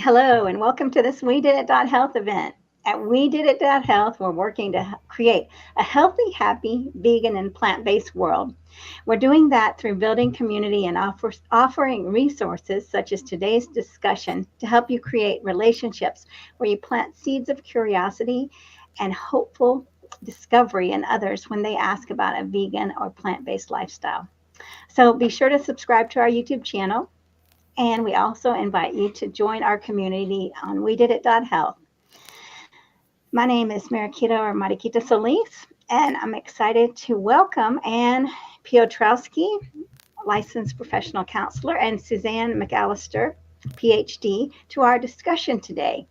Hello, and welcome to this We Did It Health event. At We Did It Health, we're working to create a healthy, happy, vegan, and plant-based world. We're doing that through building community and offering resources such as today's discussion to help you create relationships where you plant seeds of curiosity and hopeful discovery in others when they ask about a vegan or plant-based lifestyle. So be sure to subscribe to our YouTube channel. And we also invite you to join our community on We Did It Health. My name is Mariquita Solis, and I'm excited to welcome Anne Piotrowski, licensed professional counselor, and Suzanne McAllister, PhD, to our discussion today.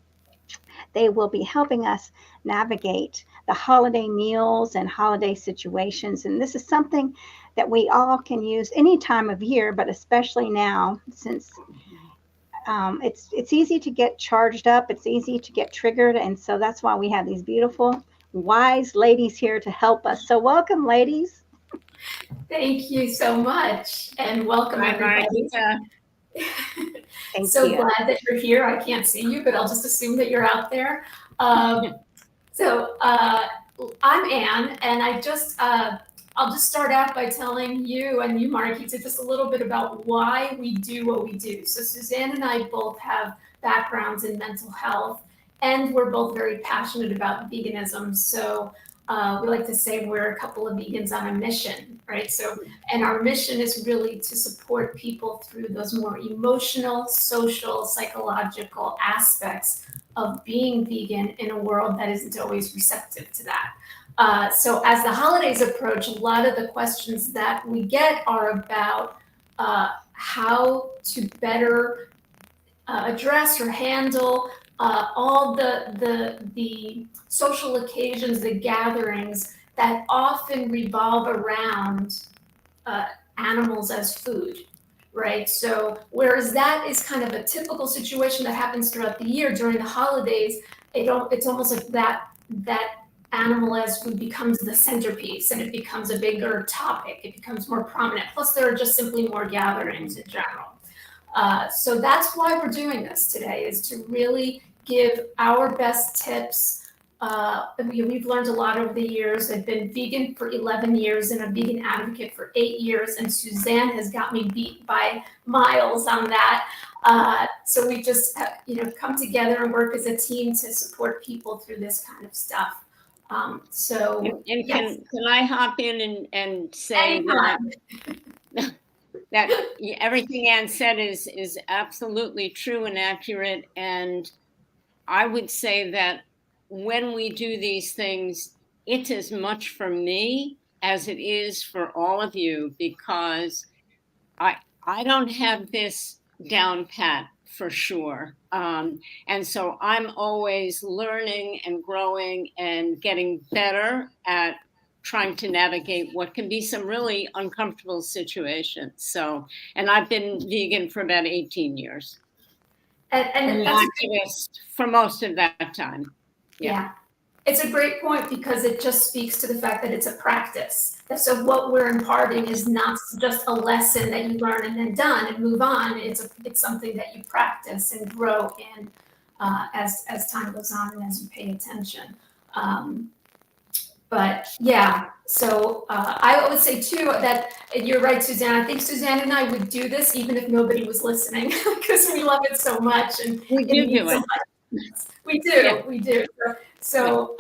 They will be helping us navigate the holiday meals and holiday situations. And this is something that we all can use any time of year, but especially now, since it's easy to get charged up, it's easy to get triggered. And so that's why we have these beautiful, wise ladies here to help us. So welcome, ladies. Thank you so much. And welcome, everybody. Thank so you. Glad that you're here. I can't see you, but I'll just assume that you're out there. I'm Anne, and I'll just start out by telling you and you, Mariquita, just a little bit about why we do what we do. So Suzanne and I both have backgrounds in mental health, and we're both very passionate about veganism. So we like to say we're a couple of vegans on a mission, right? So, and our mission is really to support people through those more emotional, social, psychological aspects of being vegan in a world that isn't always receptive to that. So as the holidays approach, a lot of the questions that we get are about how to better address or handle all the social occasions, the gatherings that often revolve around animals as food, right? So whereas that is kind of a typical situation that happens throughout the year, during the holidays, it's almost like that animal as food becomes the centerpiece, and it becomes a bigger topic. It becomes more prominent. Plus, there are just simply more gatherings in general. So that's why we're doing this today, is to really give our best tips. We've learned a lot over the years. I've been vegan for 11 years and a vegan advocate for 8 years, and Suzanne has got me beat by miles on that. So we just come together and work as a team to support people through this kind of stuff. Can I hop in and say that everything Anne said is absolutely true and accurate. And I would say that when we do these things, it's as much for me as it is for all of you, because I don't have this down pat for sure. And so I'm always learning and growing and getting better at trying to navigate what can be some really uncomfortable situations. So, and I've been vegan for about 18 years. And an activist for most of that time. Yeah. It's a great point, because it just speaks to the fact that it's a practice. So what we're imparting is not just a lesson that you learn and then done and move on. It's something that you practice and grow in as time goes on and as you pay attention. But yeah, so I would say too that you're right, Suzanne. I think Suzanne and I would do this even if nobody was listening, because we love it so much, and we do it. We do. So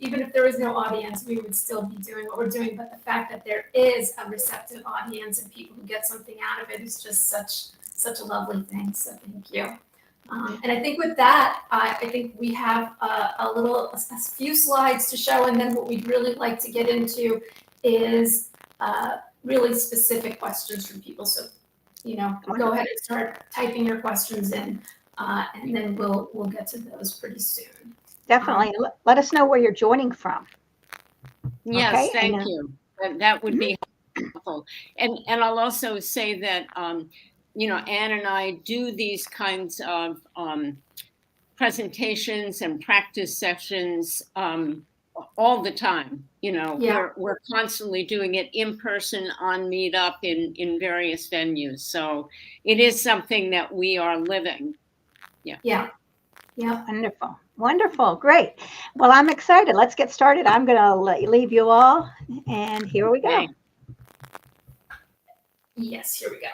even if there was no audience, we would still be doing what we're doing. But the fact that there is a receptive audience and people who get something out of it is just such a lovely thing. So thank you. And I think with that, I think we have a few slides to show, and then what we'd really like to get into is really specific questions from people. So, go ahead and start typing your questions in, and then we'll get to those pretty soon. Definitely. Let us know where you're joining from. Yes, okay? Thank you. That would be helpful. And I'll also say that, Anne and I do these kinds of presentations and practice sessions all the time. We're constantly doing it in person, on Meetup, in various venues. So it is something that we are living. Yeah. Wonderful. Wonderful. Great. Well, I'm excited. Let's get started. I'm going to leave you all, and here we go. Okay. Yes, here we go.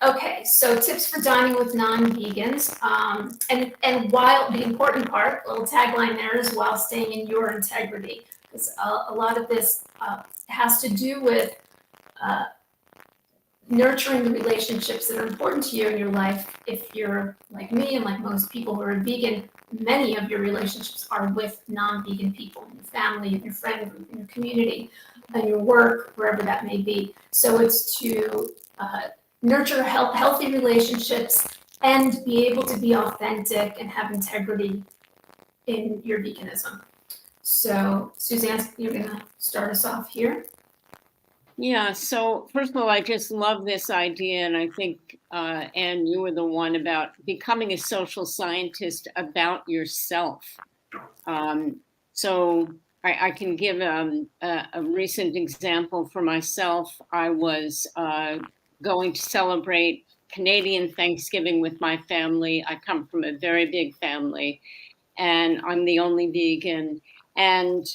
Okay, so tips for dining with non-vegans. And while the important part, little tagline there is while staying in your integrity, because a lot of this has to do with nurturing the relationships that are important to you in your life. If you're like me and like most people who are vegan, many of your relationships are with non-vegan people, in your family, in your friend group, in your community, in your work, wherever that may be. So it's to nurture healthy relationships and be able to be authentic and have integrity in your veganism. So Suzanne, you're gonna start us off here. Yeah, so first of all, I just love this idea, and I think, Anne, you were the one about becoming a social scientist about yourself. So I can give a recent example for myself. I was going to celebrate Canadian Thanksgiving with my family. I come from a very big family, and I'm the only vegan, and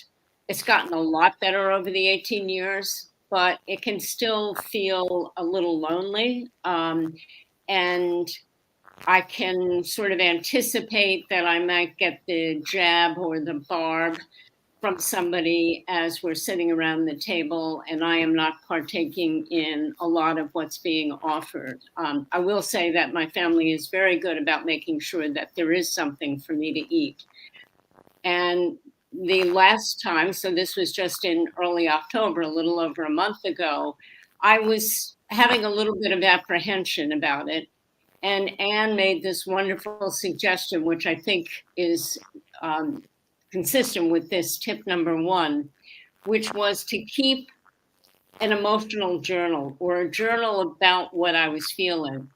it's gotten a lot better over the 18 years. But it can still feel a little lonely. And I can sort of anticipate that I might get the jab or the barb from somebody as we're sitting around the table, and I am not partaking in a lot of what's being offered. I will say that my family is very good about making sure that there is something for me to eat. And the last time, so this was just in early October, a little over a month ago, I was having a little bit of apprehension about it. And Anne made this wonderful suggestion, which I think is consistent with this tip number one, which was to keep an emotional journal or a journal about what I was feeling.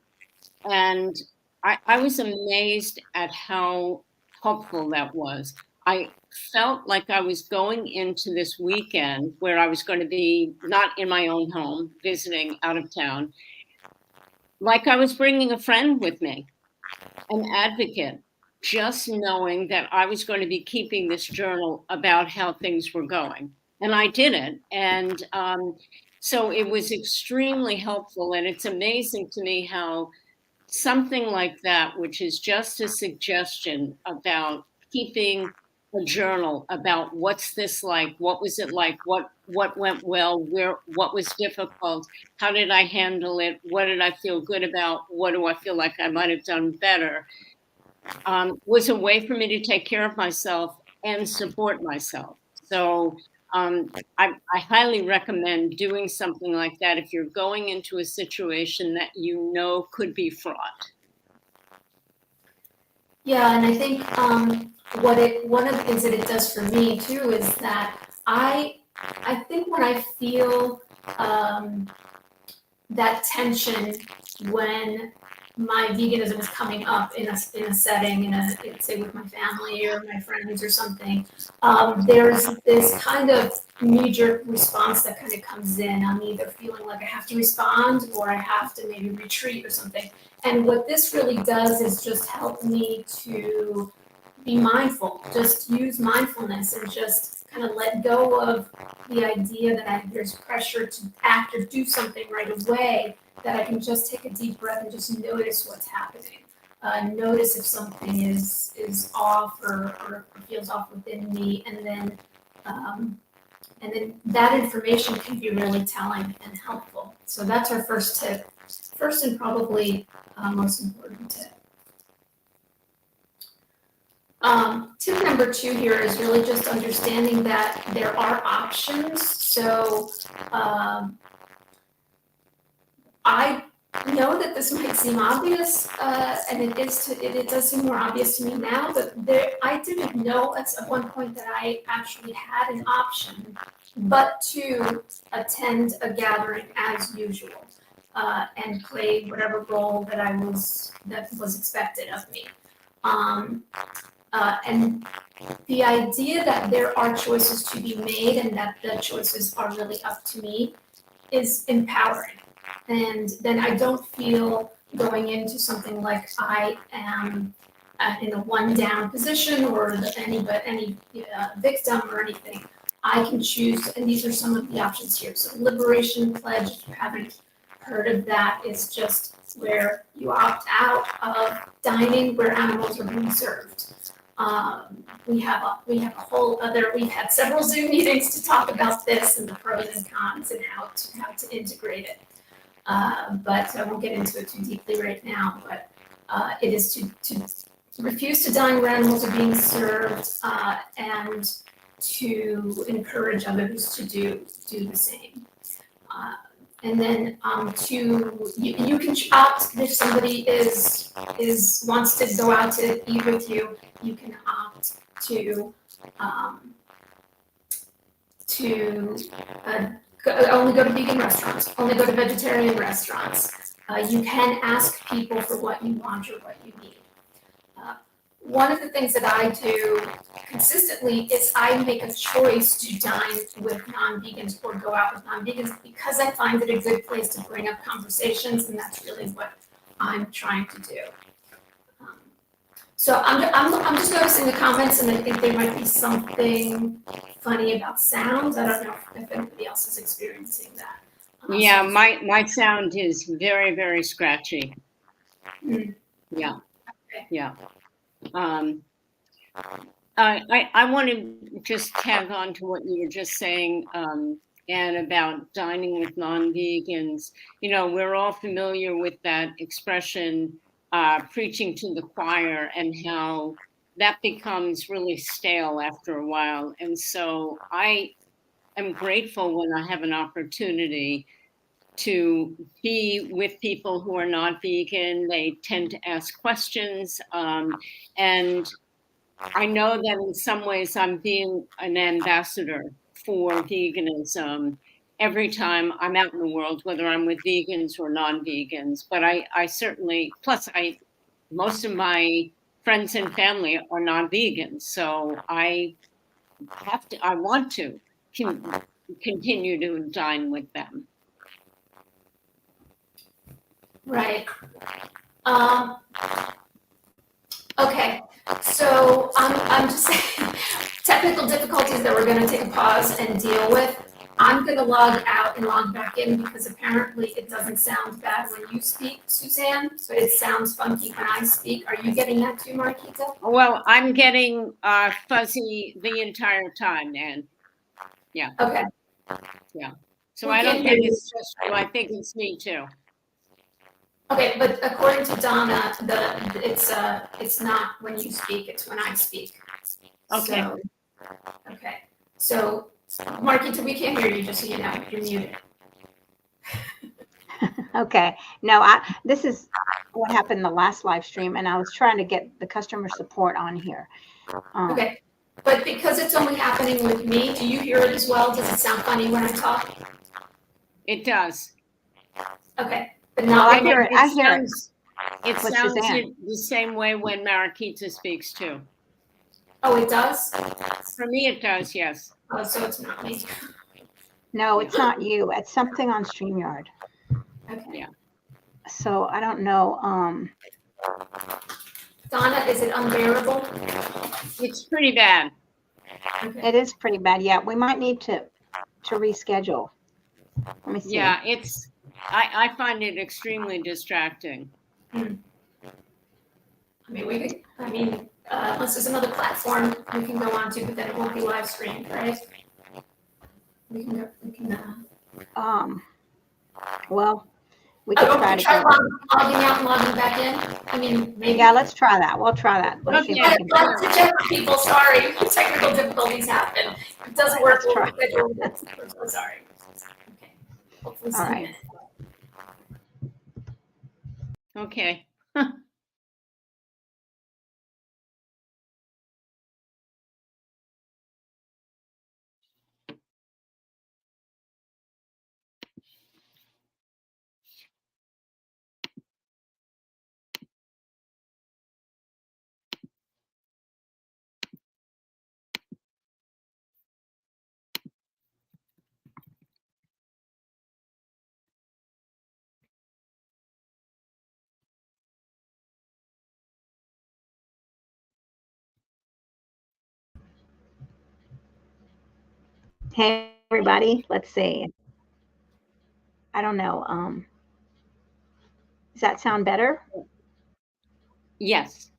And I was amazed at how helpful that was. I felt like I was going into this weekend where I was going to be not in my own home, visiting out of town, like I was bringing a friend with me, an advocate, just knowing that I was going to be keeping this journal about how things were going. And I did it. And so it was extremely helpful. And it's amazing to me how something like that, which is just a suggestion about keeping a journal about what's this like, what was it like, what went well, what was difficult, how did I handle it, what did I feel good about, what do I feel like I might have done better, was a way for me to take care of myself and support myself. So I highly recommend doing something like that if you're going into a situation that you know could be fraught. Yeah, and I think one of the things that it does for me too is that I think when I feel that tension when my veganism is coming up in a setting, say with my family or my friends or something, there's this kind of knee-jerk response that kind of comes in. I'm either feeling like I have to respond or I have to maybe retreat or something. And what this really does is just help me to be mindful, just use mindfulness and just kind of let go of the idea that there's pressure to act or do something right away, that I can just take a deep breath and just notice what's happening. Notice if something is off or feels off within me, and then that information can be really telling and helpful. So that's our first tip, first and probably most important tip. Tip number 2 here is really just understanding that there are options. So I know that this might seem obvious, and it does seem more obvious to me now, but I didn't know at one point that I actually had an option but to attend a gathering as usual and play whatever role that was expected of me. And the idea that there are choices to be made and that the choices are really up to me is empowering. And then I don't feel going into something like I am in a one down position or any victim or anything. I can choose, and these are some of the options here. So Liberation Pledge, if you haven't heard of that, is just where you opt out of dining where animals are being served. We have a whole other. We've had several Zoom meetings to talk about this and the pros and cons and how to integrate it. But I won't get into it too deeply right now. But it is to refuse to dine where animals are being served and to encourage others to do the same. And then you can opt if somebody wants to go out to eat with you. You can opt to only go to vegan restaurants, only go to vegetarian restaurants. You can ask people for what you want or what you need. One of the things that I do consistently is I make a choice to dine with non-vegans or go out with non-vegans because I find it a good place to bring up conversations, and that's really what I'm trying to do. So I'm just noticing the comments, and I think there might be something funny about sounds. I don't know if anybody else is experiencing that. Yeah, my sound is very, very scratchy. Mm. Yeah, Okay. yeah. I want to just tag on to what you were just saying, and about dining with non-vegans. You know, we're all familiar with that expression, preaching to the choir, and how that becomes really stale after a while. And so I am grateful when I have an opportunity to be with people who are not vegan. They tend to ask questions, and I know that in some ways I'm being an ambassador for veganism every time I'm out in the world, whether I'm with vegans or non-vegans. But I certainly, plus most of my friends and family are non-vegans, so I want to continue to dine with them. Right. Okay. So I'm just saying technical difficulties that we're going to take a pause and deal with. I'm going to log out and log back in because apparently it doesn't sound bad when you speak, Suzanne, but it sounds funky when I speak. Are you getting that too, Marquita? Well, I'm getting fuzzy the entire time, Anne. Yeah. Okay. Yeah. So We I don't can't think hear you. it's just you. I think it's me too. Okay, but according to Donna, it's not when you speak, it's when I speak. Okay. So, Marquita, we can't hear you, just so you know, you're muted. Okay. No, this is what happened in the last live stream, and I was trying to get the customer support on here. Okay, but because it's only happening with me, do you hear it as well? Does it sound funny when I talk? It does. Okay, but Well, not I hear it. I hear it. It With sounds Suzanne. the same way when Mariquita speaks too. Oh, it does? For me, it does. Yes. Oh, so it's not me. No, it's not you. It's something on StreamYard. Okay. Yeah. So I don't know. Donna, is it unbearable? It's pretty bad. Okay. It is pretty bad. Yeah, we might need to reschedule. Let me see. Yeah, I find it extremely distracting. Unless there's another platform we can go on to, but then it won't be live streamed, right? We can. Well, we could try to try go. logging out and logging back in. I mean, maybe. Yeah, let's try that. We'll try that. Let's see if we can do it. People, sorry, technical difficulties happen. If it doesn't work, we'll schedule it. I'm so sorry. Okay. Hopefully, All right. Okay. Hey, everybody. Let's see. I don't know. Does that sound better? Yes.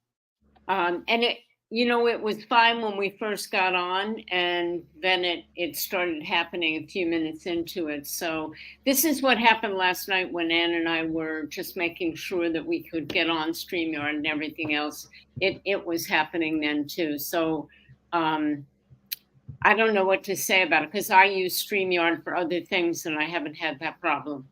And it, it was fine when we first got on, and then it started happening a few minutes into it. So this is what happened last night when Anne and I were just making sure that we could get on StreamYard and everything else. It was happening then too. So I don't know what to say about it because I use StreamYard for other things and I haven't had that problem.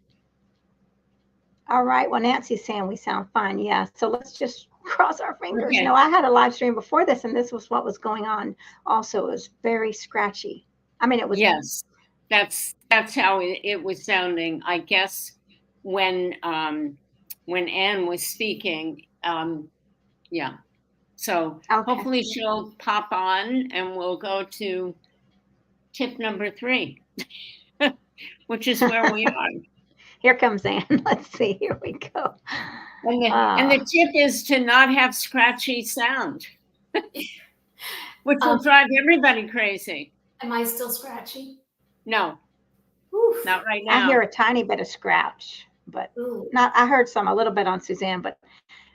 All right. Well, Nancy's saying we sound fine. Yeah. So let's just cross our fingers. Okay. No, I had a live stream before this, and this was what was going on. Also, it was very scratchy. I mean, it was. Yes, that's how it was sounding. I guess when Anne was speaking, yeah. So Okay. hopefully she'll pop on, and we'll go to tip number 3, which is where we are. Here comes Anne. Let's see. Here we go. And the tip is to not have scratchy sound, which will drive everybody crazy. Am I still scratchy? No, Oof. not right now. I hear a tiny bit of scratch, but Ooh. not. I heard some a little bit on Suzanne, but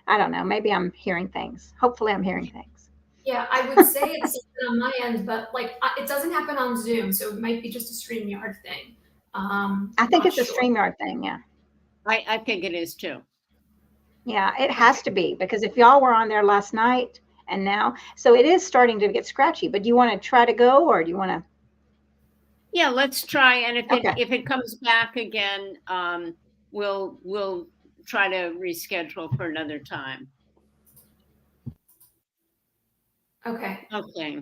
I don't know. Maybe I'm hearing things. Hopefully, I'm hearing things. Yeah, I would say it's on my end, but like it doesn't happen on Zoom, so it might be just a StreamYard thing. I think it's a StreamYard thing. Yeah. I think it is too. Yeah, it has to be because if y'all were on there last night and now, so it is starting to get scratchy. But do you want to try to go, or do you want to? Yeah, let's try. And if Okay. if it comes back again, we'll try to reschedule for another time. Okay. Okay.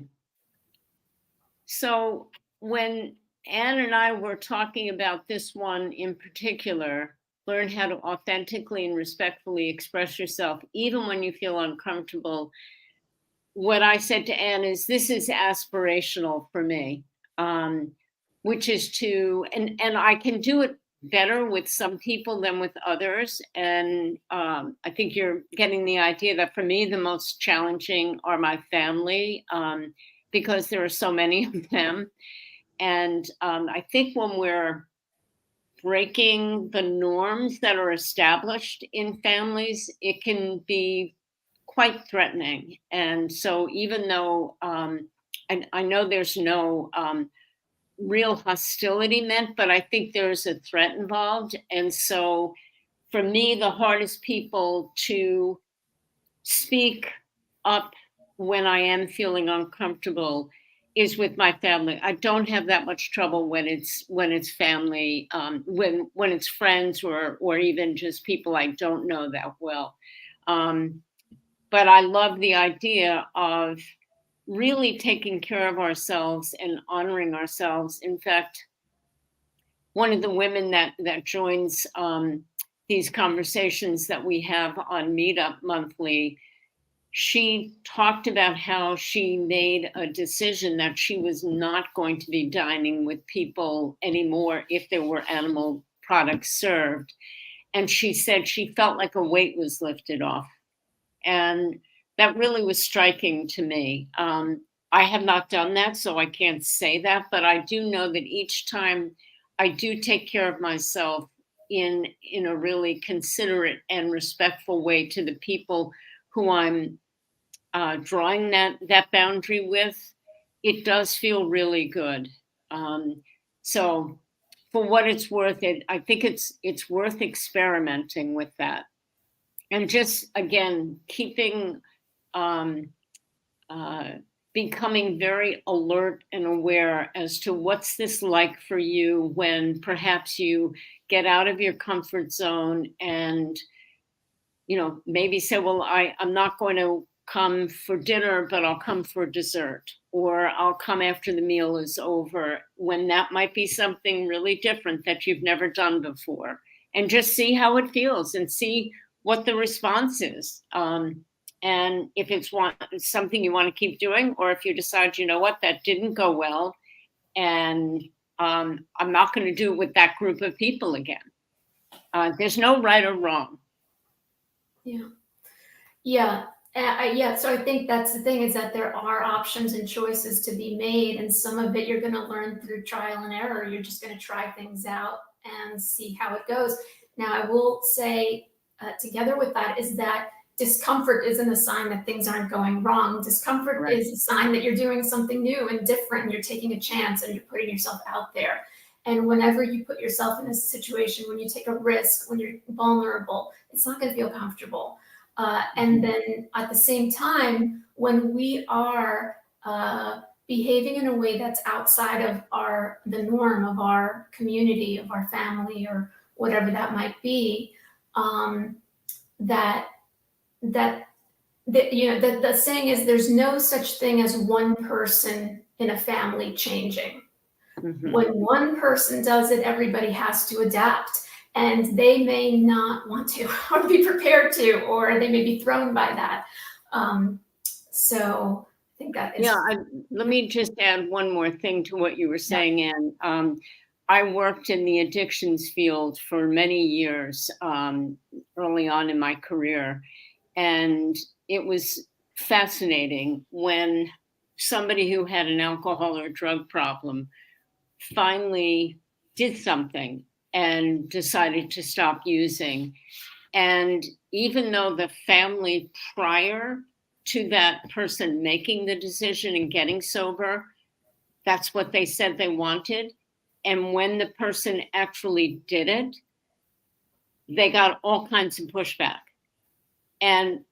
So when Anne and I were talking about this one in particular, learn how to authentically and respectfully express yourself, even when you feel uncomfortable. What I said to Anne is, this is aspirational for me, which is to, and I can do it better with some people than with others. And I think you're getting the idea that for me, the most challenging are my family, because there are so many of them. And I think when we're breaking the norms that are established in families, it can be quite threatening. And so even though, and I know there's no real hostility meant, but I think there's a threat involved. And so for me, the hardest people to speak up when I am feeling uncomfortable is with my family. I don't have that much trouble when it's family, when it's friends or even just people I don't know that well. But I love the idea of really taking care of ourselves and honoring ourselves. In fact, one of the women that joins these conversations that we have on Meetup monthly, she talked about how she made a decision that she was not going to be dining with people anymore if there were animal products served. And she said she felt like a weight was lifted off. And that really was striking to me. I have not done that, so I can't say that, but I do know that each time I do take care of myself in a really considerate and respectful way to the people who I'm drawing that boundary with, it does feel really good. So for what it's worth, I think it's worth experimenting with that. And just, again, keeping, becoming very alert and aware as to what's this like for you when perhaps you get out of your comfort zone and, maybe say, well, I'm not going to come for dinner, but I'll come for dessert, or I'll come after the meal is over, when that might be something really different that you've never done before, and just see how it feels and see what the response is. And if it's something you want to keep doing, or if you decide, you know what, that didn't go well, and I'm not going to do it with that group of people again. There's no right or wrong. Yeah. Yeah. Yeah, so I think that's the thing, is that there are options and choices to be made, and some of it you're going to learn through trial and error. You're just going to try things out and see how it goes. Now, I will say, together with that, is that discomfort isn't a sign that things aren't going wrong. Discomfort Right. is a sign that you're doing something new and different, and you're taking a chance and you're putting yourself out there. And whenever you put yourself in a situation, when you take a risk, when you're vulnerable, it's not going to feel comfortable. And then at the same time, when we are behaving in a way that's outside of the norm of our community, of our family, or whatever that might be, that the saying is, there's no such thing as one person in a family changing. Mhm. When one person does it, everybody has to adapt. And they may not want to, or be prepared to, or they may be thrown by that. So I think that is. Yeah, let me just add one more thing to what you were saying, Anne. I worked in the addictions field for many years early on in my career. And it was fascinating when somebody who had an alcohol or drug problem finally did something and decided to stop using. And even though the family prior to that person making the decision and getting sober, that's what they said they wanted. And when the person actually did it, they got all kinds of pushback. And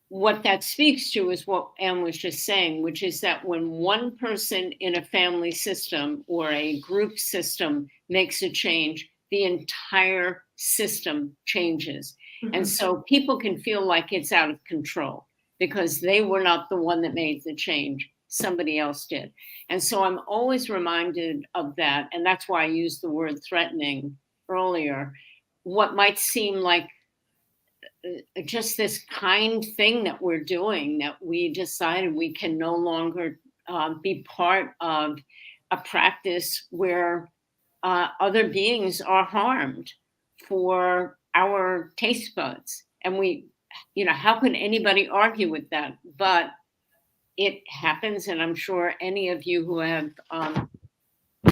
what that speaks to is what Anne was just saying, which is that when one person in a family system or a group system makes a change, the entire system changes. Mhm. And so people can feel like it's out of control because they were not the one that made the change. Somebody else did. And so I'm always reminded of that. And that's why I used the word threatening earlier. What might seem like just this kind thing that we're doing, that we decided we can no longer be part of a practice where other beings are harmed for our taste buds. And how can anybody argue with that? But it happens, and I'm sure any of you who have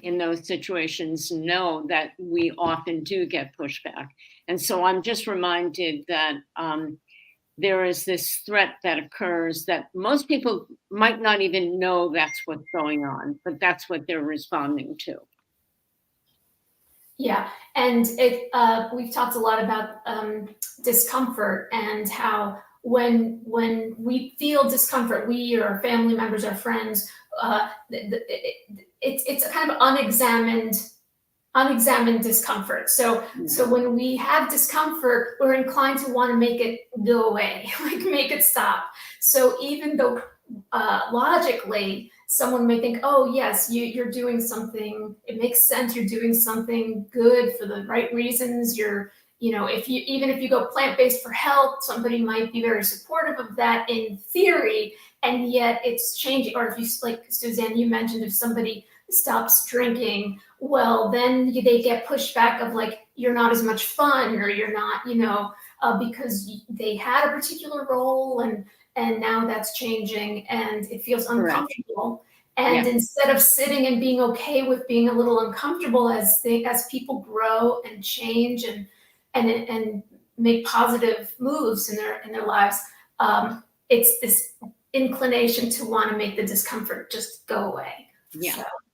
in those situations know that we often do get pushback. And so I'm just reminded that there is this threat that occurs that most people might not even know that's what's going on, but that's what they're responding to. Yeah, and we've talked a lot about discomfort, and how when we feel discomfort, we or our family members, our friends, it's a kind of unexamined discomfort. So when we have discomfort, we're inclined to want to make it go away, like make it stop. So even though logically someone may think, oh yes, you're doing something, it makes sense, you're doing something good for the right reasons, even if you go plant-based for health, somebody might be very supportive of that in theory, and yet it's changing. Or if you, like Suzanne, you mentioned, if somebody stops drinking, well, then they get pushback of like, you're not as much fun, or you're not, because they had a particular role, and now that's changing, and it feels uncomfortable. And instead of sitting and being okay with being a little uncomfortable, as people grow and change and make positive moves in their lives, it's this inclination to want to make the discomfort just go away.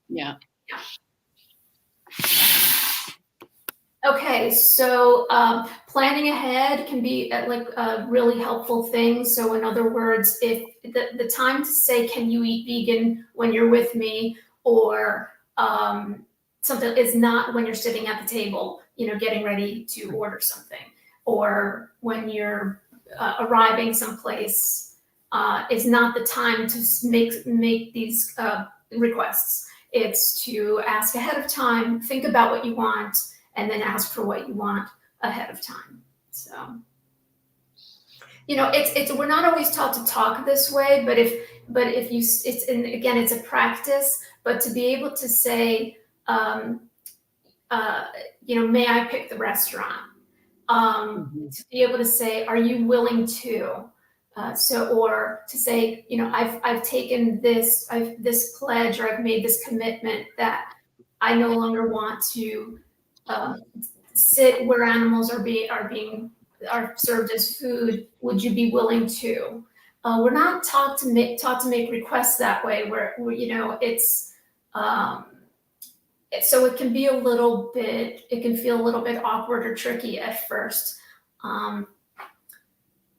Yeah. Okay, so planning ahead can be a really helpful thing. So in other words, if the time to say, can you eat vegan when you're with me, or something, is not when you're sitting at the table, getting ready to order something, or when you're arriving someplace, is not the time to make these requests. It's to ask ahead of time, think about what you want, and then ask for what you want ahead of time. So, we're not always taught to talk this way, but if you, again, it's a practice, but to be able to say, may I pick the restaurant? To be able to say, are you willing to? Or to say, I've taken this pledge, or I've made this commitment that I no longer want to sit where animals are served as food. Would you be willing to? We're not taught to make requests that way. Where it's so it can be it can feel a little bit awkward or tricky at first,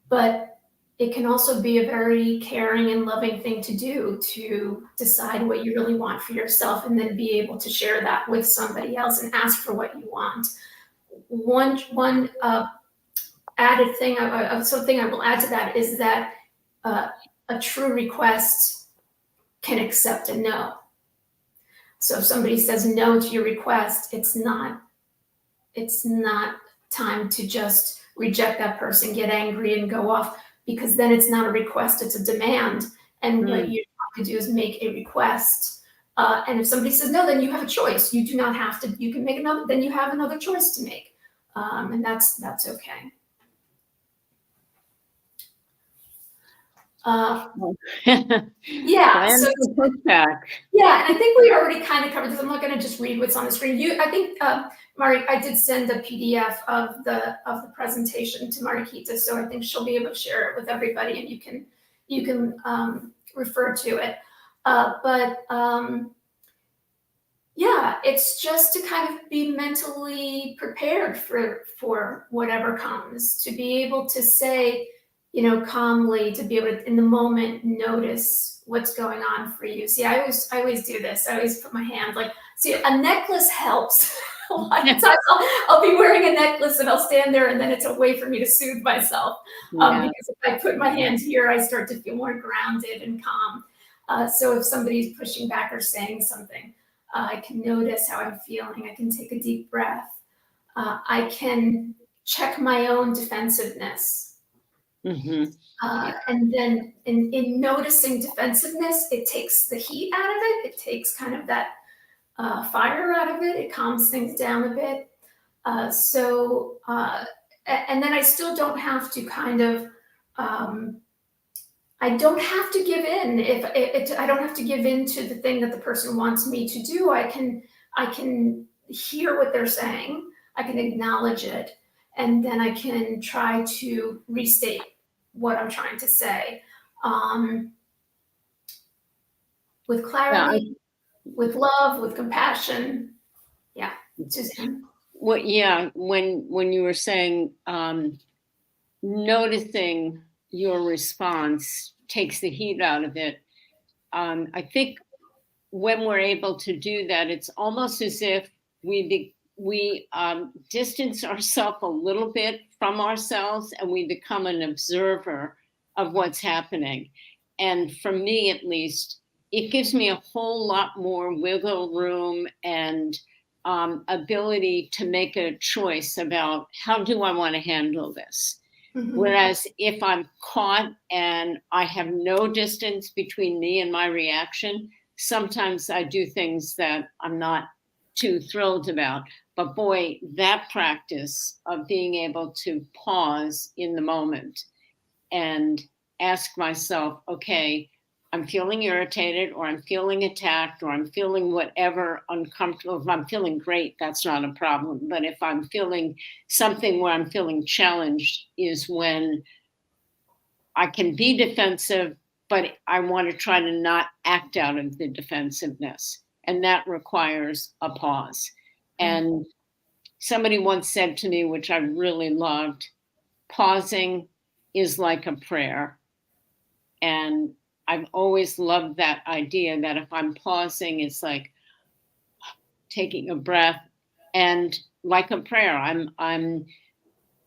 but it can also be a very caring and loving thing to do, to decide what you really want for yourself, and then be able to share that with somebody else and ask for what you want. One added thing, something I will add to that, is that a true request can accept a no. So if somebody says no to your request, it's not time to just reject that person, get angry, and go off, because then it's not a request, it's a demand. And what you have to do is make a request. And if somebody says no, then you have a choice. You do not have to, you can make another, then you have another choice to make. And that's okay. Yeah. So pushback. Yeah, and I think we already kind of covered this. I'm not going to just read what's on the screen. I think, Mari, I did send a PDF of the presentation to Marikita, so I think she'll be able to share it with everybody, and you can refer to it. Yeah, it's just to kind of be mentally prepared for whatever comes, to be able to say, calmly, to be able to, in the moment, notice what's going on for you. See, I always do this. I always put my hand, see, a necklace helps. A lot of times I'll be wearing a necklace and I'll stand there, and then it's a way for me to soothe myself. Because if I put my hand here, I start to feel more grounded and calm. So if somebody's pushing back or saying something, I can notice how I'm feeling. I can take a deep breath. I can check my own defensiveness. And then in noticing defensiveness, it takes the heat out of it. It takes kind of that fire out of it. It calms things down a bit. And then I still don't have to kind of, I don't have to give in. I don't have to give in to the thing that the person wants me to do. I can hear what they're saying. I can acknowledge it, and then I can try to restate what I'm trying to say, with clarity, with love, with compassion. Yeah, Suzanne. Well, yeah, when you were saying noticing your response takes the heat out of it, I think when we're able to do that, it's almost as if we distance ourselves a little bit from ourselves, and we become an observer of what's happening. And for me, at least, it gives me a whole lot more wiggle room and ability to make a choice about how do I want to handle this. Whereas if I'm caught and I have no distance between me and my reaction, sometimes I do things that I'm not too thrilled about. But boy, that practice of being able to pause in the moment and ask myself, okay, I'm feeling irritated, or I'm feeling attacked, or I'm feeling whatever uncomfortable. If I'm feeling great, that's not a problem. But if I'm feeling something where I'm feeling challenged, is when I can be defensive, but I want to try to not act out of the defensiveness. And that requires a pause. And somebody once said to me, which I really loved, pausing is like a prayer. And I've always loved that idea that if I'm pausing, it's like taking a breath, and like a prayer, I'm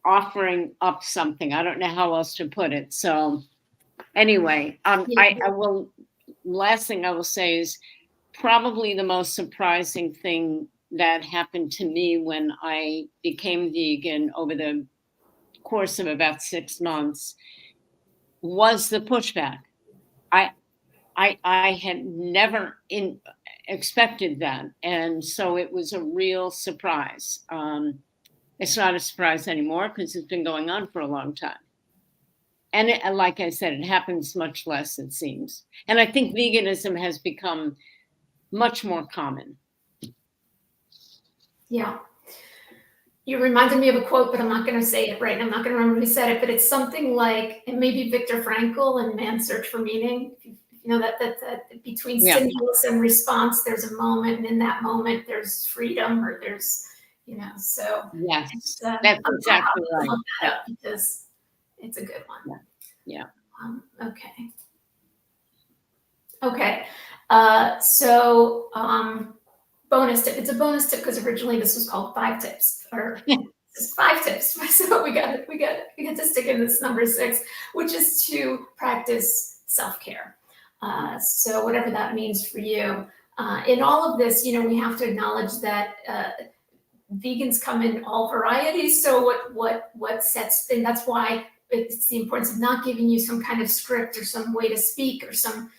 offering up something. I don't know how else to put it. So anyway, last thing I will say is probably the most surprising thing that happened to me when I became vegan over the course of about 6 months was the pushback. I had never expected that. And so it was a real surprise. It's not a surprise anymore because it's been going on for a long time. And like I said, it happens much less, it seems. And I think veganism has become much more common. Yeah. You reminded me of a quote, but I'm not going to say it right. And I'm not going to remember who said it, but it's something like, it may be Viktor Frankl in Man's Search for Meaning. You know, that between stimulus and response, there's a moment, and in that moment, there's freedom, or there's, you know, so. Yes, that's exactly right. Look that up because it's a good one. Yeah. Okay. Okay. Bonus tip. It's a bonus tip because originally this was called 5 tips, or it's 5 tips. So we got to stick in this number 6, which is to practice self-care. So whatever that means for you. In all of this, you know, we have to acknowledge that vegans come in all varieties. So what sets, and that's why it's the importance of not giving you some kind of script or some way to speak or some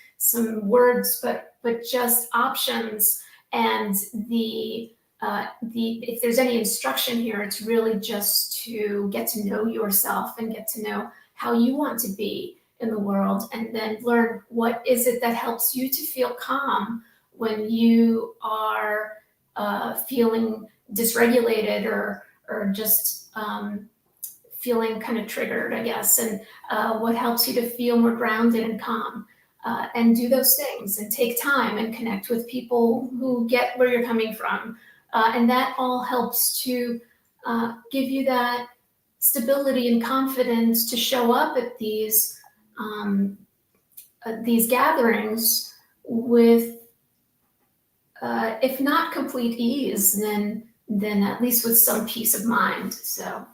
words, but just options. And if there's any instruction here, it's really just to get to know yourself and get to know how you want to be in the world, and then learn what is it that helps you to feel calm when you are feeling dysregulated or just feeling kind of triggered, I guess, and what helps you to feel more grounded and calm. And do those things and take time and connect with people who get where you're coming from. And that all helps to give you that stability and confidence to show up at these gatherings with, if not complete ease, then at least with some peace of mind. So.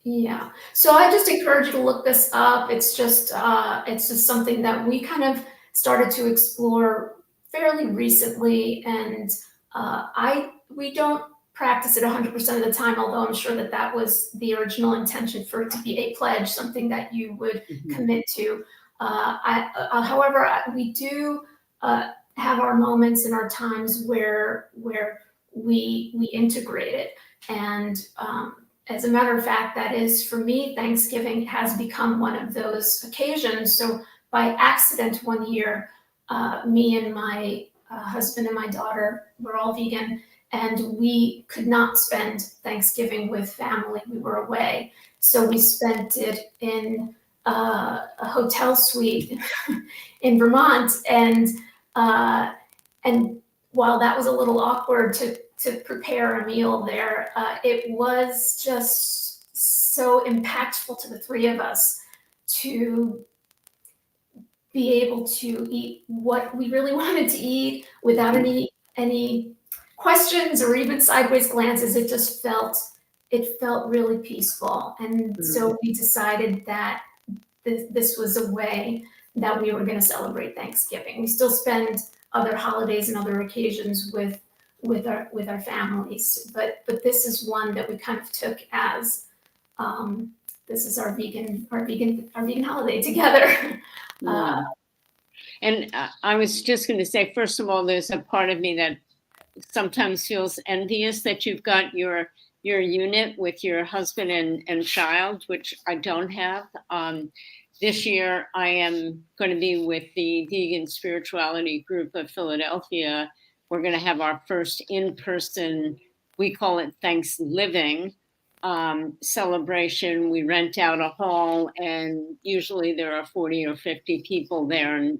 Yeah. So I just encourage you to look this up. It's just something that we kind of started to explore fairly recently, and we don't practice it 100% of the time, although I'm sure that was the original intention for it to be a pledge, something that you would commit to. However, we do have our moments and our times where we integrate it, and as a matter of fact, that is, for me, Thanksgiving has become one of those occasions. So by accident one year, me and my husband and my daughter were all vegan, and we could not spend Thanksgiving with family. We were away. So we spent it in a hotel suite in Vermont. And while that was a little awkward to prepare a meal there, it was just so impactful to the 3 of us to be able to eat what we really wanted to eat without any questions or even sideways glances. It just felt really peaceful. And so we decided that this was a way that we were going to celebrate Thanksgiving. We still spend other holidays and other occasions with our families, but this is one that we kind of took as this is our vegan holiday together. And I was just going to say, first of all, there's a part of me that sometimes feels envious that you've got your unit with your husband and child, which I don't have. This year, I am going to be with the Vegan Spirituality Group of Philadelphia. We're going to have our first in-person, we call it Thanksgiving, celebration. We rent out a hall, and usually there are 40 or 50 people there, and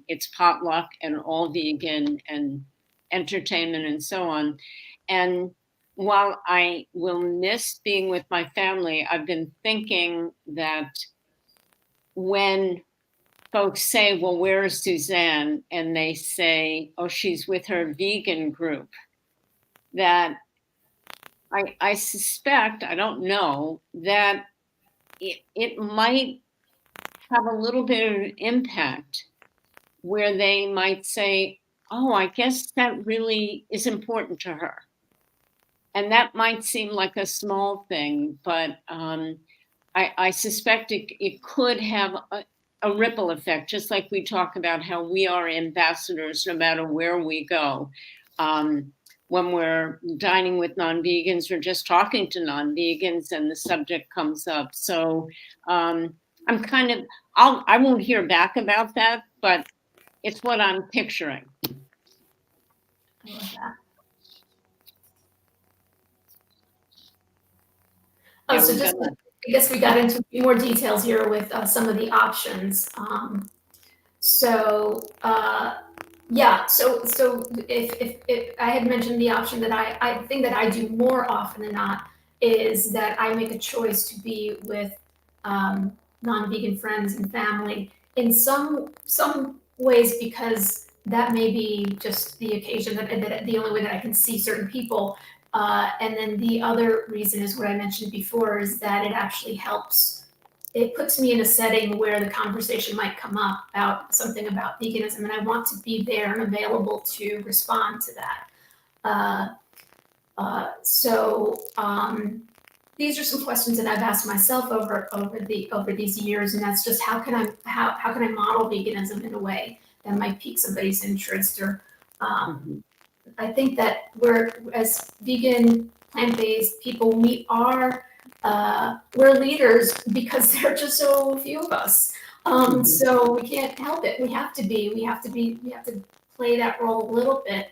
it's potluck and all vegan and entertainment and so on. And while I will miss being with my family, I've been thinking that when folks say, well, where is Suzanne? And they say, oh, she's with her vegan group, that I suspect, I don't know, that it might have a little bit of an impact where they might say, oh, I guess that really is important to her. And that might seem like a small thing, but I suspect it could have a ripple effect, just like we talk about how we are ambassadors no matter where we go. when we're dining with non-vegans or just talking to non-vegans and the subject comes up. So I'm kind of, I won't hear back about that, but it's what I'm picturing. I love that. Oh, Yeah, so just, I guess we got into a few more details here with some of the options. Yeah, so if I had mentioned the option that I think that I do more often than not is that I make a choice to be with non-vegan friends and family in some ways, because that may be just the occasion that the only way that I can see certain people. And then the other reason is what I mentioned before, is that it actually helps. It puts me in a setting where the conversation might come up about something about veganism, and I want to be there and available to respond to that. These are some questions that I've asked myself over these years, and that's just how can I model veganism in a way that might pique somebody's interest, or I think that we're, as vegan, plant-based people, we're leaders because there are just so few of us. So we can't help it. We have to play that role a little bit.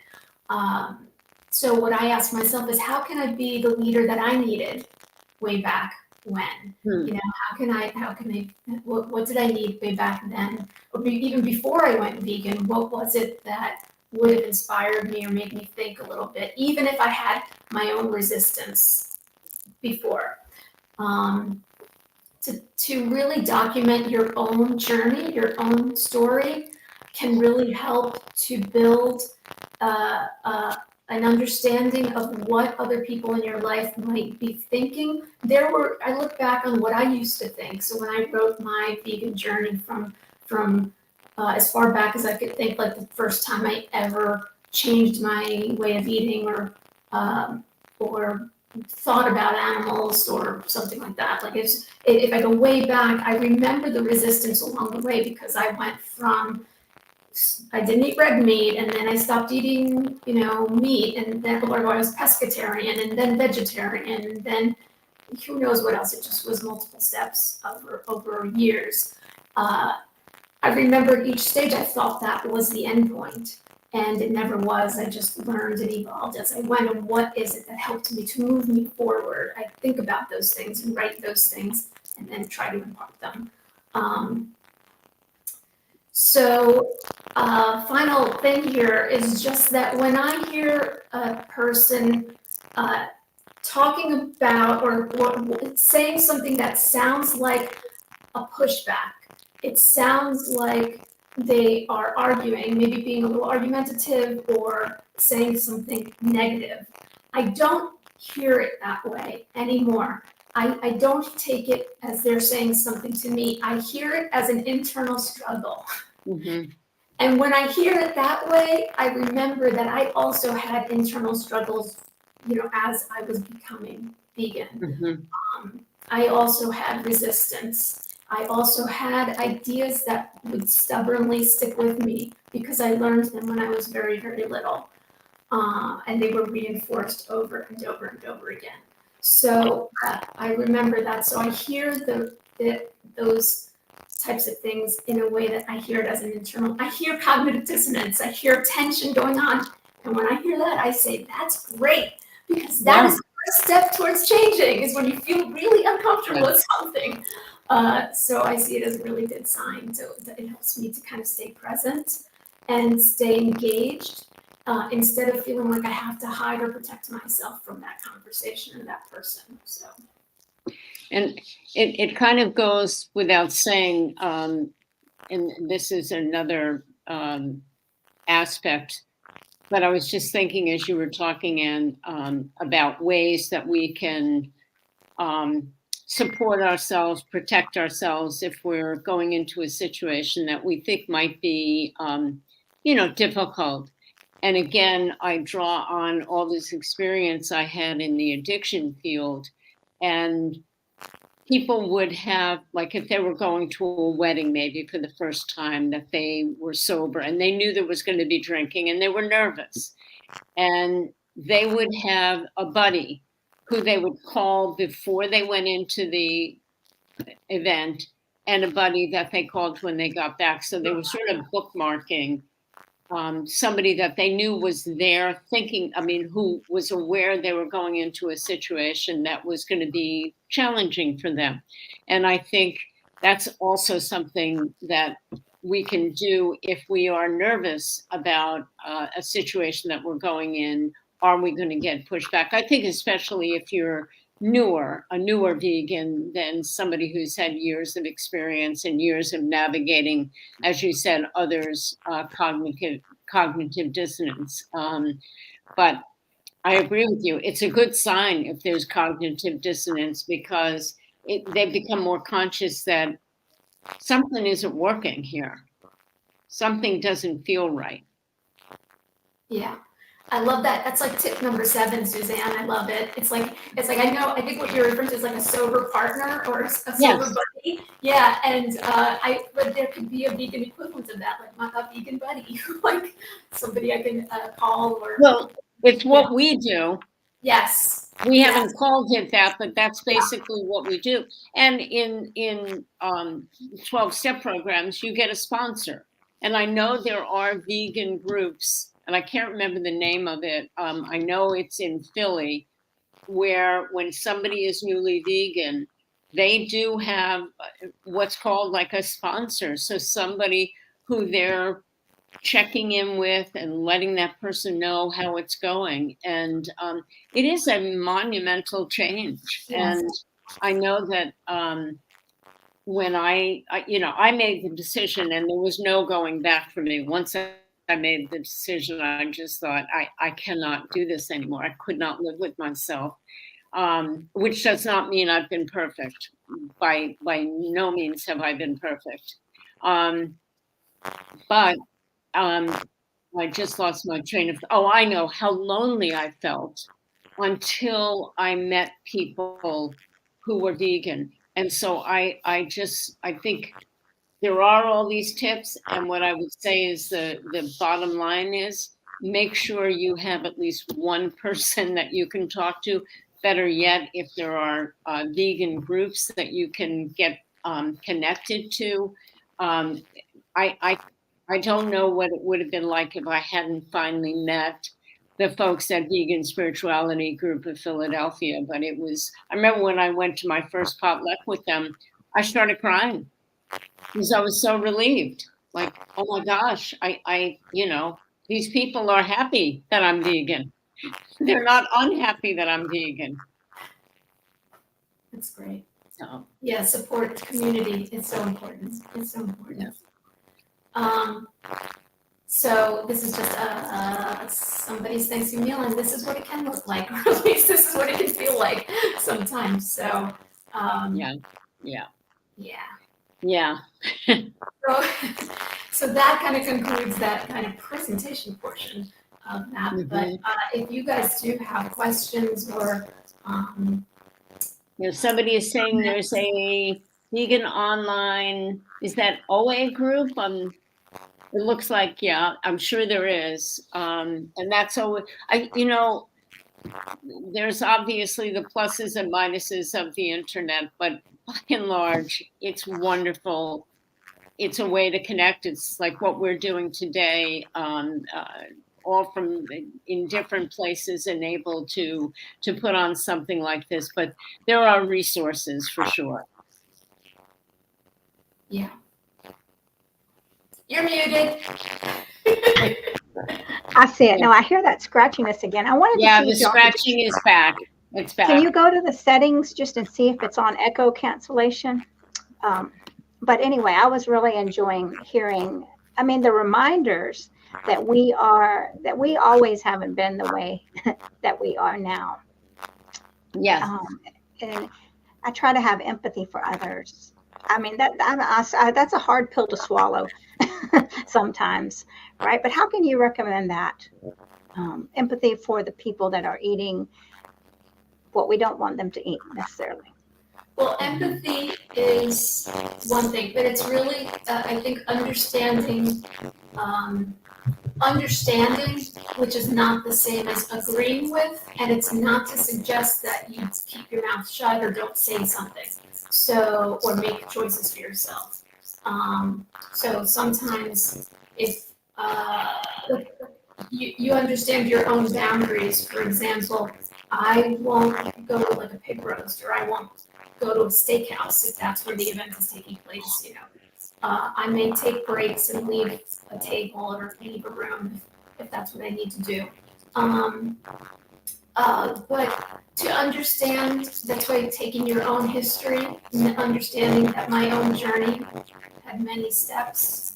So what I ask myself is, how can I be the leader that I needed way back when? You know, what did I need way back then? Or even before I went vegan, what was it that would have inspired me or made me think a little bit, even if I had my own resistance before? To really document your own journey, your own story, can really help to build an understanding of what other people in your life might be thinking. I look back on what I used to think. So when I wrote my vegan journey from as far back as I could think, like the first time I ever changed my way of eating, or thought about animals or something like that. Like if I go way back, I remember the resistance along the way, because I went from, I didn't eat red meat, and then I stopped eating, meat, and then I was pescatarian, and then vegetarian, and then who knows what else. It just was multiple steps over years. I remember each stage I thought that was the end point, and it never was. I just learned and evolved as I went. And what is it that helped me to move me forward? I think about those things and write those things, and then try to impart them. Final thing here is just that when I hear a person talking about or saying something that sounds like a pushback, it sounds like they are arguing, maybe being a little argumentative or saying something negative. I don't hear it that way anymore. I don't take it as they're saying something to me. I hear it as an internal struggle. And when I hear it that way, I remember that I also had internal struggles, as I was becoming vegan. I also had resistance. I also had ideas that would stubbornly stick with me because I learned them when I was very, very little. And they were reinforced over and over and over again. So I remember that. So I hear those types of things in a way that I hear it as an internal. I hear cognitive dissonance. I hear tension going on. And when I hear that, I say, that's great, because that is the first step towards changing, is when you feel really uncomfortable with something. So I see it as a really good sign. So it helps me to kind of stay present and stay engaged, instead of feeling like I have to hide or protect myself from that conversation or that person. So. And it kind of goes without saying, and this is another aspect, but I was just thinking as you were talking, Anne, about ways that we can support ourselves, protect ourselves if we're going into a situation that we think might be, difficult. And again, I draw on all this experience I had in the addiction field, and people would have, like, if they were going to a wedding, maybe for the first time, that they were sober and they knew there was going to be drinking and they were nervous. And they would have a buddy who they would call before they went into the event, and a buddy that they called when they got back. So they were sort of bookmarking somebody that they knew was there thinking, who was aware they were going into a situation that was going to be challenging for them. And I think that's also something that we can do if we are nervous about a situation that we're going in. Are we going to get pushed back? I think especially if you're a newer vegan than somebody who's had years of experience and years of navigating, as you said, others' cognitive dissonance. But I agree with you. It's a good sign if there's cognitive dissonance, because they become more conscious that something isn't working here. Something doesn't feel right. Yeah. I love that. That's like tip number 7, Suzanne. I love it. It's like I think what you're referring to is like a sober partner or a sober buddy. Yeah, and but there could be a vegan equivalent of that, like a vegan buddy, like somebody I can call or. Well, it's what we do. Yes. We haven't called it that, but that's basically what we do. And in 12-step programs, you get a sponsor. And I know there are vegan groups, and I can't remember the name of it. I know it's in Philly, where when somebody is newly vegan, they do have what's called like a sponsor. So somebody who they're checking in with and letting that person know how it's going. And it is a monumental change. Yes. And I know that when I made the decision, and there was no going back for me. Once I made the decision, I just thought, I cannot do this anymore. I could not live with myself, which does not mean I've been perfect. By no means have I been perfect. But I just lost my train of, I know how lonely I felt until I met people who were vegan. And so I think there are all these tips. And what I would say is the bottom line is make sure you have at least one person that you can talk to. Better yet, if there are vegan groups that you can get connected to. I don't know what it would have been like if I hadn't finally met the folks at Vegan Spirituality Group of Philadelphia. But I remember when I went to my first potluck with them, I started crying because I was so relieved. Like, oh my gosh, these people are happy that I'm vegan. They're not unhappy that I'm vegan. That's great. So, yeah, support community is so important. It's so important. Yeah. So this is just somebody's Thanksgiving meal, and this is what it can look like, or at least this is what it can feel like sometimes. So yeah. So that kind of concludes that kind of presentation portion of that. Mm-hmm. But if you guys do have questions or somebody is saying there's a vegan online, is that OA group? It looks like, yeah, I'm sure there is. And that's always, there's obviously the pluses and minuses of the internet, but by and large, it's wonderful. It's a way to connect. It's like what we're doing today, all from in different places and able to put on something like this. But there are resources for sure. Yeah. You're muted. I see it. No, I hear that scratchiness again. I wanted to see the scratching is back. It's back. Can you go to the settings just and see if it's on echo cancellation? But anyway, I was really enjoying hearing, the reminders that we always haven't been the way that we are now. Yeah. And I try to have empathy for others. That's a hard pill to swallow sometimes, right? But how can you recommend that? Empathy for the people that are eating what we don't want them to eat necessarily. Well, empathy is one thing, but it's really, I think, understanding understanding, which is not the same as agreeing with, and it's not to suggest that you keep your mouth shut or don't say something. So, or make choices for yourself. So sometimes if you understand your own boundaries, for example, I won't go to like a pig roast, or I won't go to a steakhouse if that's where the event is taking place, you know. I may take breaks and leave a table or leave a room if that's what I need to do. But to understand, that's why taking your own history and understanding that my own journey had many steps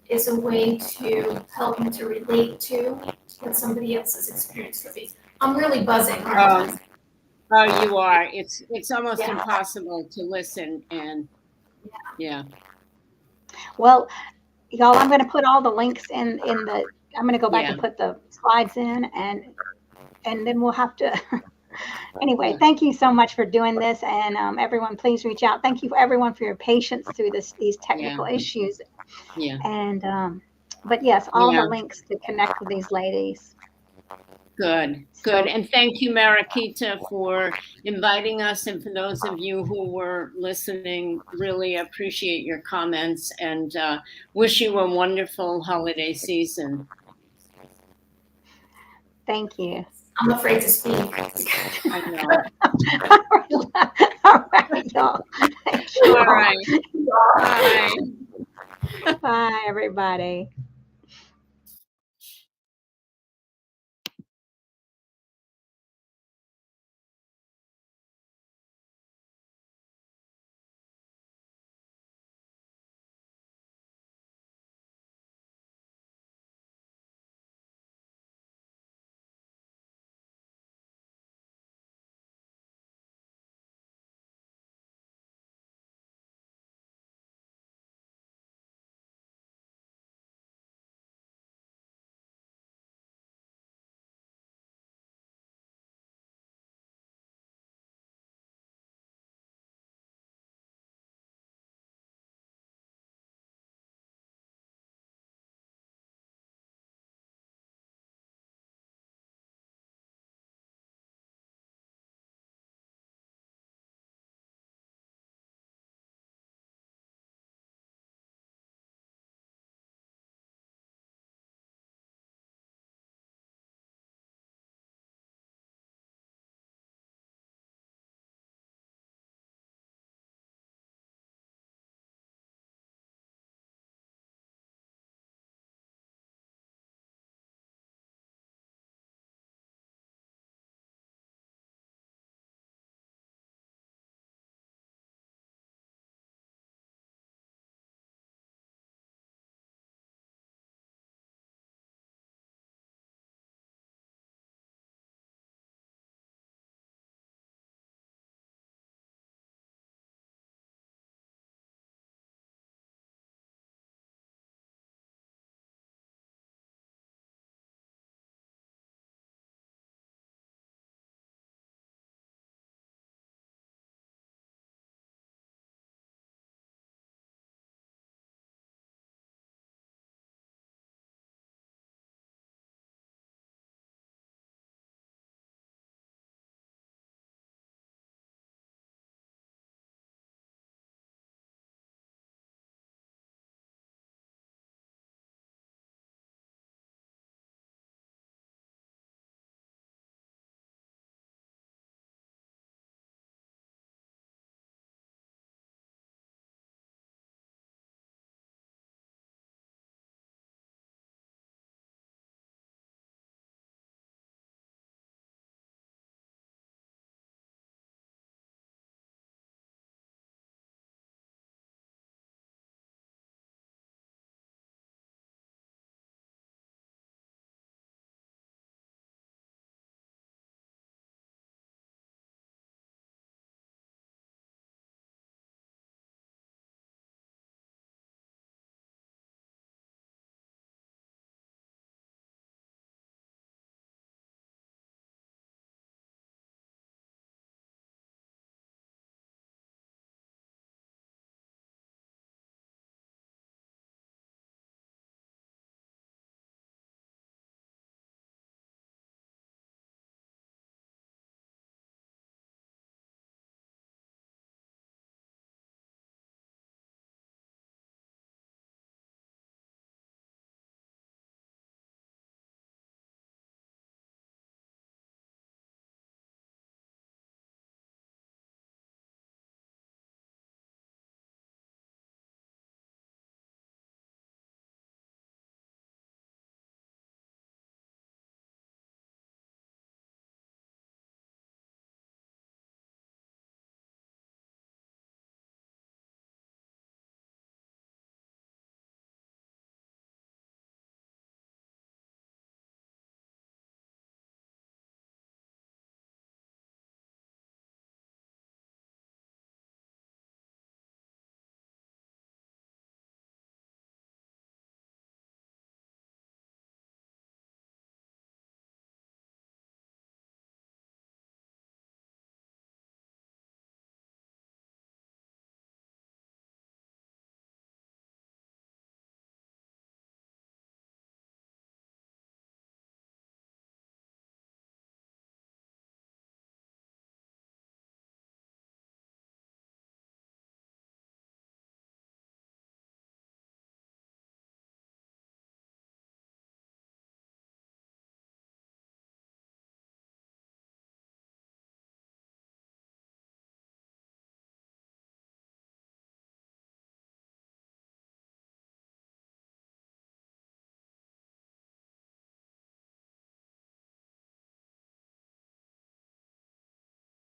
is a way to help me to relate to what somebody else's experience could be. I'm really buzzing, aren't I? Oh, you are. It's almost Yeah. impossible to listen, and yeah. Well, y'all, I'm going to put all the links in the. I'm going to go back Yeah. and put the slides in, and then we'll have to. Anyway, Yeah. thank you so much for doing this, and everyone, please reach out. Thank you, everyone, for your patience through these technical issues. Yeah. And but yes, all Yeah. the links to connect with these ladies. Good. So, And thank you, Mariquita, for inviting us. And for those of you who were listening, really appreciate your comments, and wish you a wonderful holiday season. thank you. I'm afraid to speak. I know. All right, y'all. Thank you All right. Bye. Bye, everybody.